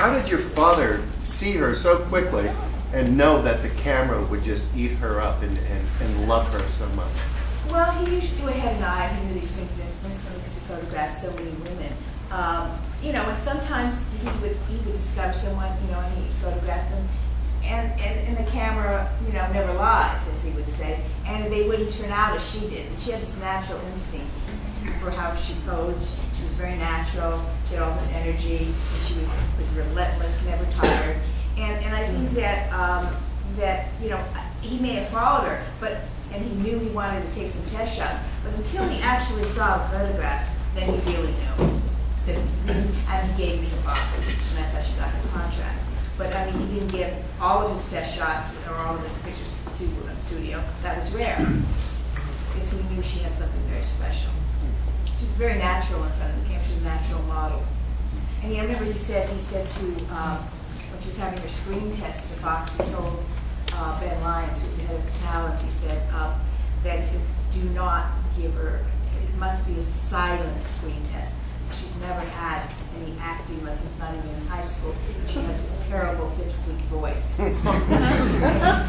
how did your father see her so quickly and know that the camera would just eat her up and love her so much? Well, he usually had an eye. He knew these things instantly because he photographed so many women. You know, and sometimes he would discover someone, you know, and he photographed them, and the camera, you know, never lies, as he would say, and they wouldn't turn out as she did. And she had this natural instinct for how she posed. She was very natural. She had all this energy, and she was relentless, never tired. And I think that that, you know, he may have followed her, and he knew he wanted to take some test shots, but until he actually saw the photographs, then he really knew. And he gave me the box, and that's how she got the contract. But I mean, he didn't give all of his test shots or all of his pictures to a studio. That was rare, because he knew she had something very special. She was very natural in front of the camera. She was a natural model. And I remember he said to, when she was having her screen test at Fox, he told Ben Lyons, who's the head of the talent, he said, do not give her, it must be a silent screen test. She's never had any acting lessons, not even in high school. She has this terrible pipsqueak voice. And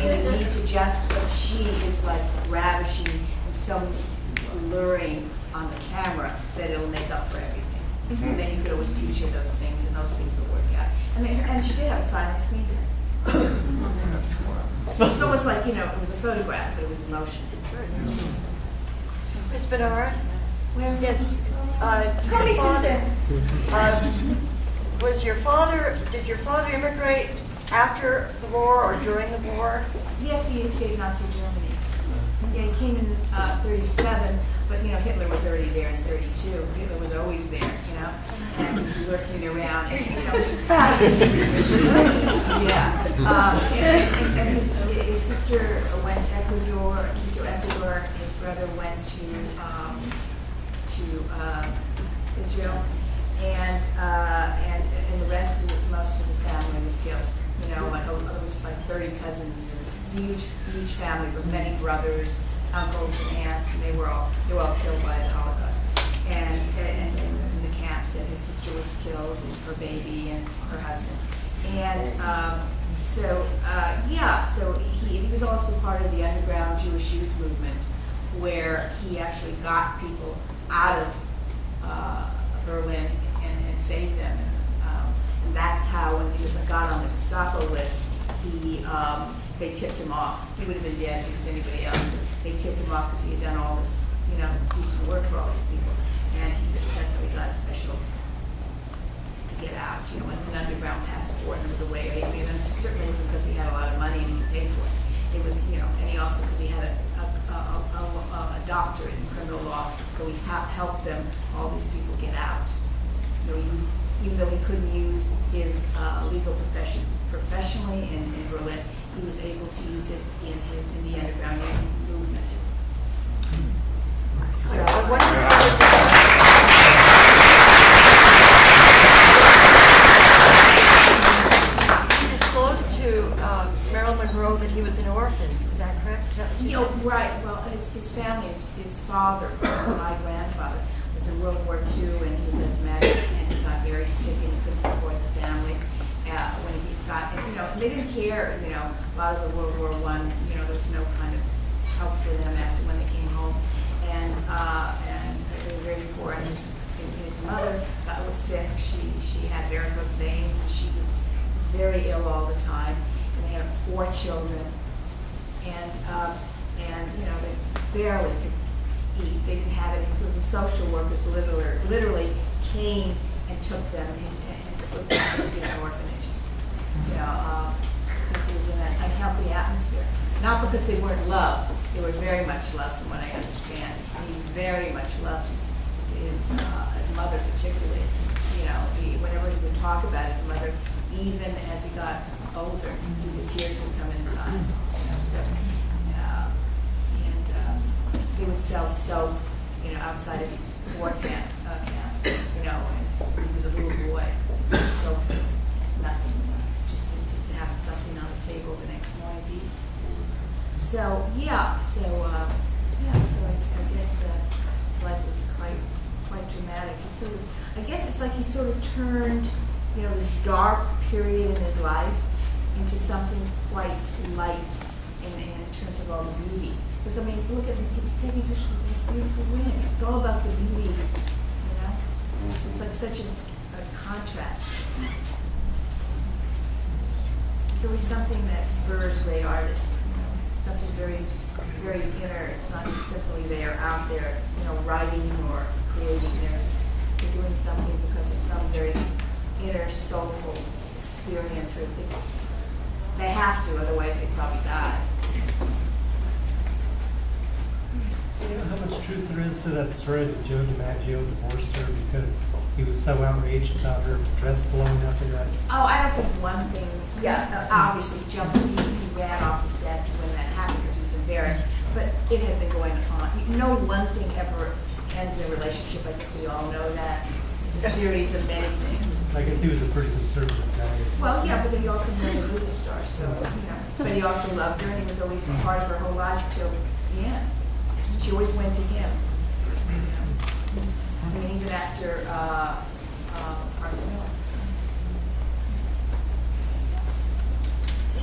you need to just, but she is like ravishing and so alluring on the camera that it'll make up for everything. And then you could always teach her those things, and those things will work out. And she did have a silent screen test. It was almost like, you know, it was a photograph, but it was in motion. Ms. Bernard? Yes. Call me Susan. Did your father immigrate after the war or during the war? Yes, he escaped Nazi Germany. Yeah, he came in 37, but you know, Hitler was already there in 32. Hitler was always there, you know, and he was lurking around, and you know, yeah. And his sister went to Ecuador, Quito, Ecuador. His brother went to Israel, and the rest of most of the family was killed. You know, it was like 30 cousins. It was a huge family with many brothers, uncles, and aunts, and they were all killed by the Holocaust. And in the camps, and his sister was killed, and her baby, and her husband. And so he was also part of the underground Jewish youth movement, where he actually got people out of Berlin and saved them. And that's how, when he got on the Gestapo list, they tipped him off. He would have been dead if he was anybody else. They tipped him off because he had done all this, you know, decent work for all these people. And that's how he got a special to get out, you know, an underground passport, and it was a way of, and it certainly wasn't because he had a lot of money and he could pay for it. It was, you know, and he also, because he had a doctorate in criminal law, so he helped them, all these people, get out. You know, even though he couldn't use his legal profession professionally in Berlin, he was able to use it in the underground movement. So, I wonder he disclosed to Marilyn Monroe that he was an orphan. Is that correct? Is that what you you know, said? right. Well, his family, his father, my grandfather, was in World War II, and he was asthmatic, and he got very sick, and he couldn't support the family. When he got, and, you know, they didn't care. You know, a lot of the World War I, you know, there was no kind of help for them after when they came home, and they were very poor. And his mother was sick. She had varicose veins, and she was very ill all the time. And they had 4 children, and you know, they barely could eat. They didn't have anything. So the social workers literally came and took them and split them into different orphanages. You know, because it was in an unhealthy atmosphere. Not because they weren't loved. They were very much loved, from what I understand. And he very much loved his mother, particularly. You know, whenever he would talk about his mother, even as he got older, the tears would come in his eyes. You know, so, they would sell soap, you know, outside of these war camps. You know, and he was a little boy, soap for nothing, just to have something on the table the next morning to eat. So I guess his life was quite dramatic. I guess it's like he sort of turned this dark period in his life into something quite light in terms of all the beauty. Because, I mean, look at him, he's taking pictures of these beautiful women. It's all about the beauty, It's like such a contrast. It's always something that spurs great artists, something very, very inner. It's not just simply they're out there, writing or creating. They're doing something because of some very inner, soulful experience. Or they have to, otherwise they probably die. You know how much truth there is to that story that Joe DiMaggio divorced her because he was so outraged about her dress blowing up in that? Oh, I don't think one thing, obviously he ran off the set when that happened because he was embarrassed, but it had been going on. No one thing ever ends a relationship. I think we all know that. It's a series of many things. I guess he was a pretty conservative guy. Well, yeah, but then he also married a movie star, so, but he also loved her and he was always a part of her whole life till the end. She always went to him. I mean, even after Arthur Miller.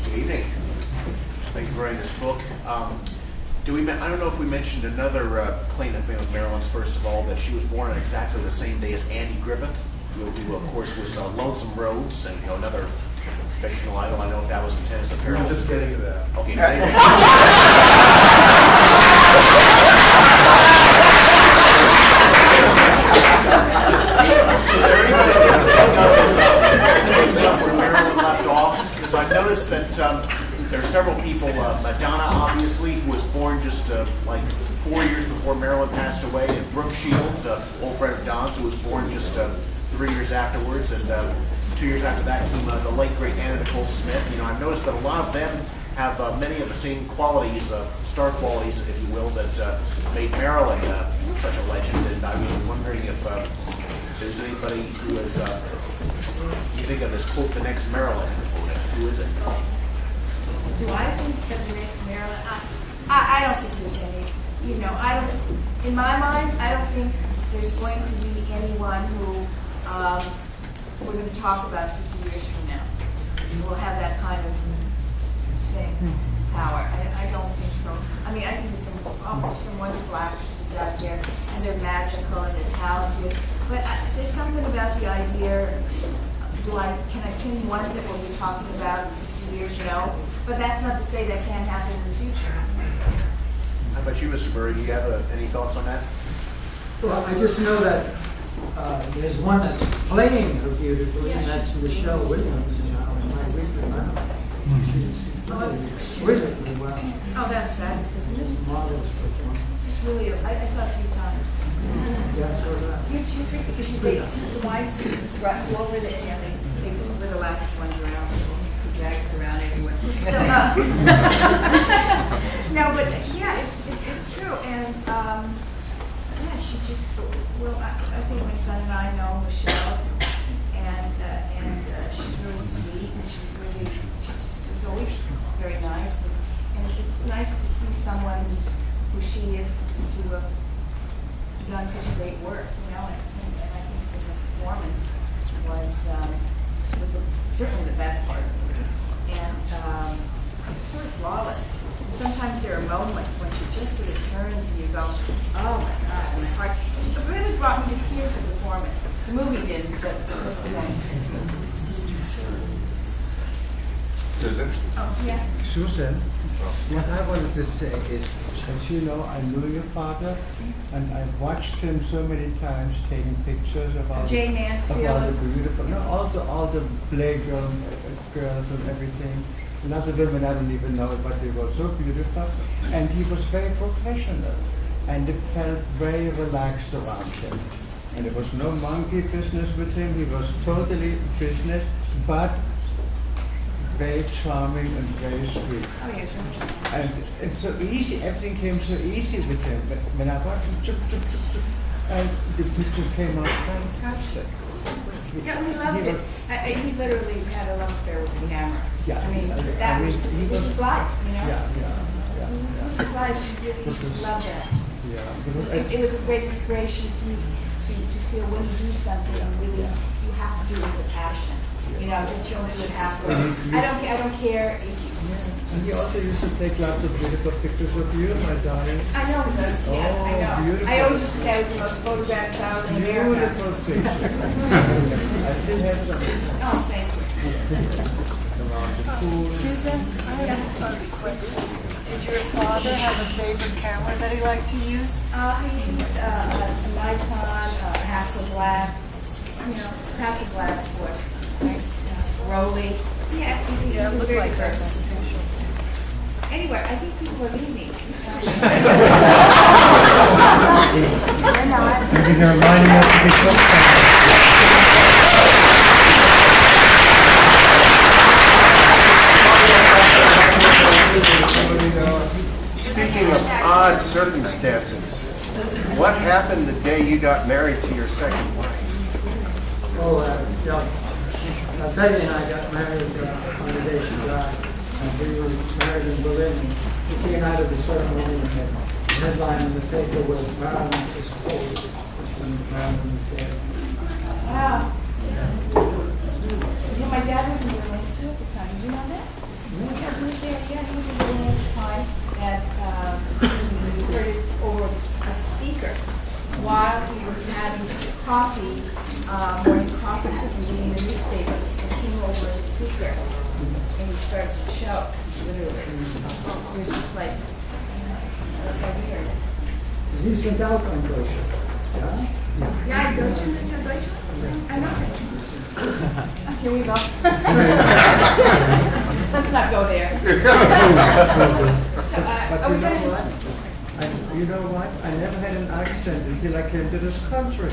Good evening. Thank you for writing this book. I don't know if we mentioned another claim to fame of Marilyn's, first of all, that she was born on exactly the same day as Andy Griffith, who of course was Lonesome Rhodes, and another fictional idol. I don't know if that was intended as a parallel. We're just getting to that. Okay. Where Marilyn left off, because I've noticed that there are several people, Madonna obviously, who was born just like 4 years before Marilyn passed away, and Brooke Shields, old friend of Don's, who was born just 3 years afterwards, and 2 years after that came the late great Anna Nicole Smith. I've noticed that a lot of them have many of the same qualities, star qualities, if you will, that made Marilyn such a legend. And I was wondering if there's anybody who is, you think of this quote, the next Marilyn, who is it? Do I think that the next Marilyn? I don't think there's any. I don't. In my mind, I don't think there's going to be anyone who we're going to talk about 50 years from now. We'll have that kind of staying power. I don't think so. I mean, I think there's some wonderful actresses out there, and they're magical and they're talented. But there's something about the idea. Can I pin one that we'll be talking about in 50 years? No. But that's not to say that can't happen in the future. How about you, Mr. Burry? Do you have any thoughts on that? Well, I just know that there's one that's playing her beautifully, and that's Michelle Williams in My Weekly Round. She's exquisitely well. Oh, that's fast, isn't it? Marvelous performance. Just really, I saw it a few times. Yeah, so that. You too, because the Weinsteins brought over the, they were the last ones around, so they drag us around everywhere. So, no, but yeah, it's true, and yeah, she just, well, I think my son and I know Michelle, and she's really sweet, and she's always very nice, and it's nice to see someone who she is to have done such great work, and I think the performance was certainly the best part of it, and it's sort of flawless. And sometimes there are moments when she just sort of turns and you go, oh my God, and my heart. It really brought me to tears, the performance. The movie didn't, but the performance did. Susan? Oh, yeah. Susan, what I wanted to say is, as you know, I knew your father, and I've watched him so many times taking pictures of all, Jay of all the Mansfield. beautiful, no, also all the playground girls and everything. And other women, I don't even know, but they were so beautiful. And he was very professional, and it felt very relaxed around him. And there was no monkey business with him. He was totally business, but very charming and very sweet. Oh, yes, And it's so easy, everything came so easy with him. But when I watched him, and the picture came out fantastic. Yeah, we loved it. He literally had a love affair with the camera. Yeah, I mean, he this was was life, you know? Yeah. This was life, he really loved that. Yeah. It was a great inspiration to feel when to do something and really you have to do it with passion. You know, just don't do it halfway. I don't care if you. And he also used to take lots of beautiful pictures of you, my darling. I know he does, yes, I know. Beautiful. I always used to say I was the most photographed child in America. Beautiful pictures. I still have some. Oh, thank you. Around the pool. Susan, I have a question. Did your father have a favorite camera that he liked to use? He used a Nikon, Hasselblad, Hasselblad, of course, right? Rolly. Yeah, he Yeah, it was looked very like that. diverse. Anyway, I think people are leaving. They're not. Maybe they're lining up to be clipped. Speaking of odd circumstances, what happened the day you got married to your second wife? Oh, Betty and I got married on the day she died, and we were married in Berlin. We came out of the ceremony, and the headline in the paper was Marilyn is cold, and Marilyn was dead. Wow. Yeah, my dad was in Berlin too at the time. Did you know that? Yeah, he was there. Yeah, he was in Berlin at the time. That he heard it over a speaker while he was having coffee, morning coffee, and reading the newspaper. It came over a speaker, and he started to choke. Literally, it was just like, that's like weird. Sie sind auch ein Deutscher, ja? Yeah, I go to Deutschland. I know it. Here we go. Let's not go there. But you know what? I never had an accent until I came to this country.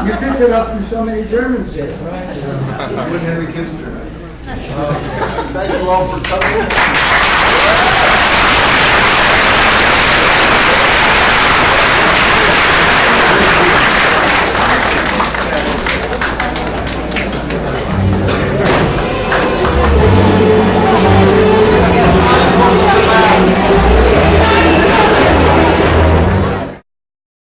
You picked it up from so many Germans here. With Henry Kissinger. Thank you all for coming.